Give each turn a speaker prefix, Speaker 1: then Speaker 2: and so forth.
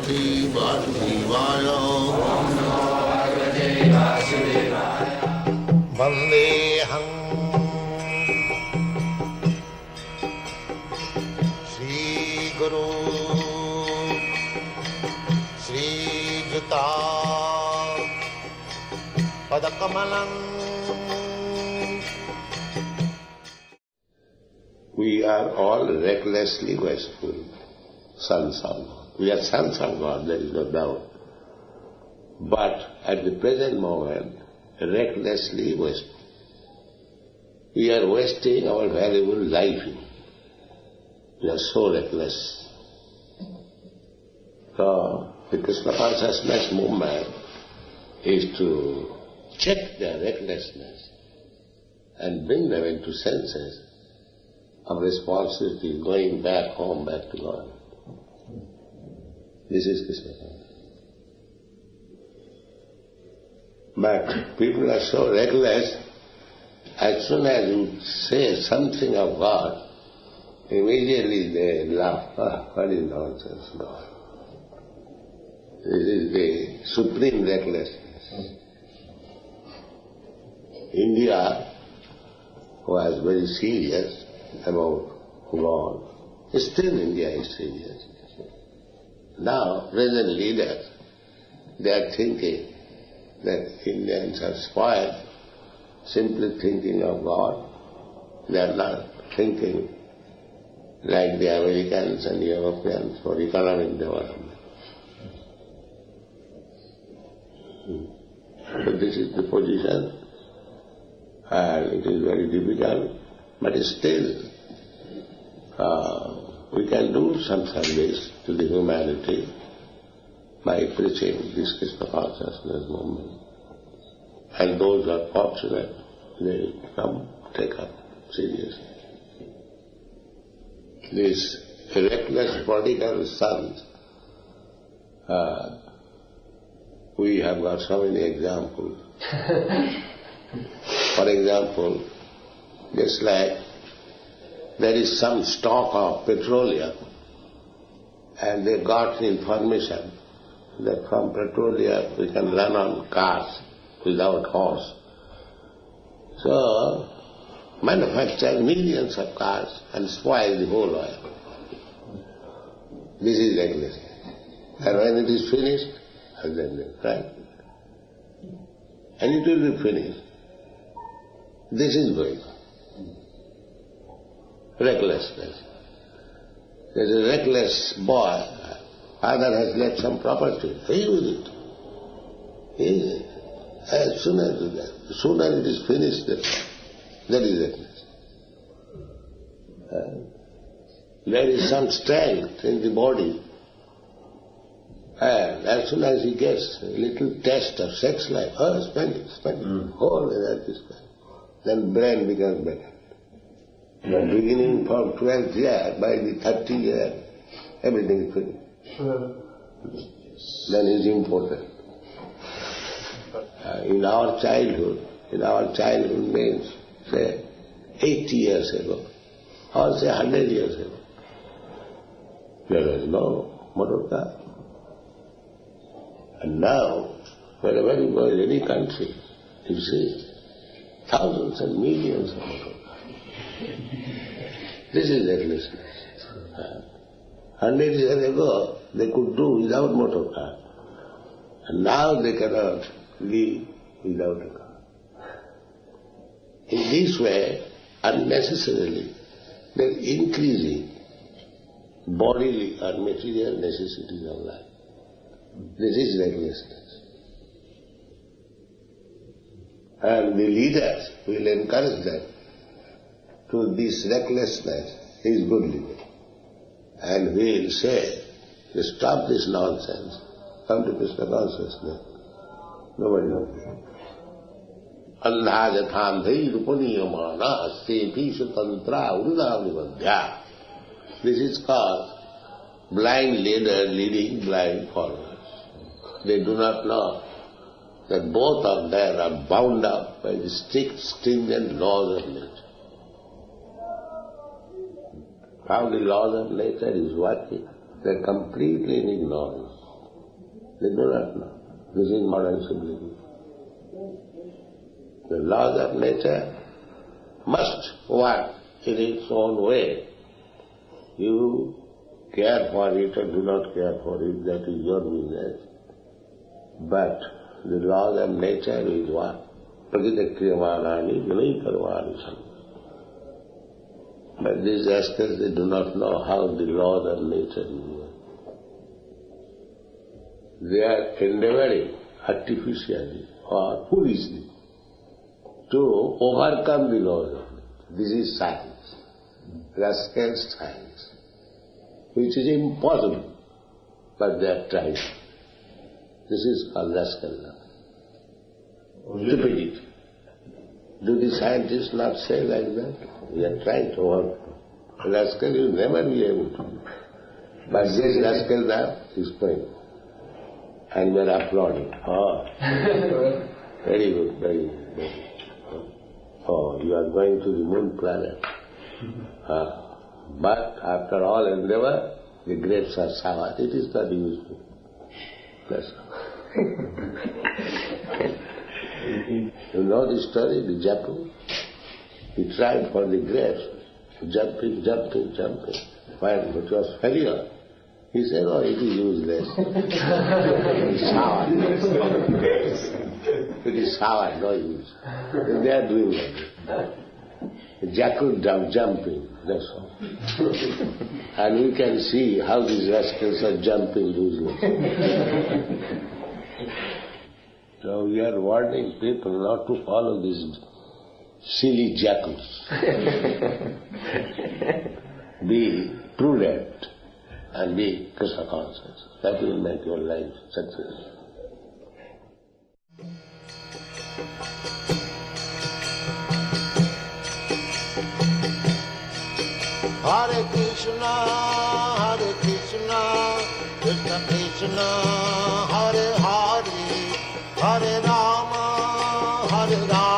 Speaker 1: Bhagavate Vasudevaya. Vandeham Shri Guru Shri Juta Padakamalam. We are all recklessly wasteful, sons of God. We are sons of God, there is no doubt. But at the present moment, recklessly wasteful. We are wasting our valuable life. We are so reckless. So, the Krishna consciousness movement is to check their recklessness and bring them into senses of responsibility, going back home, back to God. This is Krishna consciousness. But people are so reckless, as soon as you say something of God, immediately they laugh. What is nonsense, God? This is the supreme recklessness. India was very serious about God. Still India is serious. Now, present leaders, they are thinking that Indians are spoiled, simply thinking of God. They are not thinking like the Americans and Europeans for economic development. So this is the position, and it is very difficult, but still we can do some service to the humanity by preaching this Krishna consciousness movement. And those who are fortunate, they come take up seriously. These reckless prodigal sons, we have got so many examples. For example, just like there is some stock of petroleum and they got information that from petroleum we can run on cars without horse. So, manufacture millions of cars and spoil the whole oil. This is reckless. And when it is finished, then right? And it will be finished. This is going on. Recklessness. There is a reckless boy. Father has left some property. He use it. As soon as the sooner it is finished, that is reckless. There is some strength in the body, and as soon as he gets a little taste of sex life, spend it, whole energy spend. Then brain becomes better. Beginning from 12th year, by the 30th year, everything is finished. Then it is important. In our childhood means, say, 80 years ago, or say 100 years ago, there was no motor car. And now, wherever you go in any country, you see thousands and millions of motor cars. This is recklessness. 100 years ago, they could do without motor car. And now they cannot live without a car. In this way, unnecessarily, they are increasing bodily or material necessities of life. This is recklessness. And the leaders will encourage them to this recklessness is good living. And we will say, stop this nonsense, come to Krishna consciousness. Nobody knows. Annajatham rupaniyamana sepi sutantra uridavnivadhya. This is called blind leader leading blind followers. They do not know that both of them are bound up by the strict, stringent laws of nature. How the laws of nature is working, they are completely in ignorance. They do not know. This is modern civilization. The laws of nature must work in its own way. You care for it or do not care for it, that is your business. But the laws of nature is what? Prakita kriyamanani vinay karvani santi. But these rascals, they do not know how the laws of nature work. They are endeavoring artificially or foolishly to overcome the laws of nature. This is science, rascal science, which is impossible, but they are trying. This is called rascal love. Stupidity. Do the scientists not say like that? We are trying to overcome. Rascal will never be able to. But this rascal now is going. And we are applauding. Oh, very good, very good, very good. Oh, you are going to the moon planet. But after all endeavor, the grapes are sour. It is not useful. That's all. You know the story, the Japu? He tried for the grapes, jumping. Fine, but it was failure. He said, oh, it is useless. It is sour. It is sour, no use. They are doing like that. The jackal jumping, that's all. And we can see how these rascals are jumping useless. So we are warning people not to follow these silly jackals. Be prudent and be Krishna conscious. That will make your life successful.
Speaker 2: Hare Krishna, Krishna Krishna, Hare Hare, Hare Rama, Hare Rama.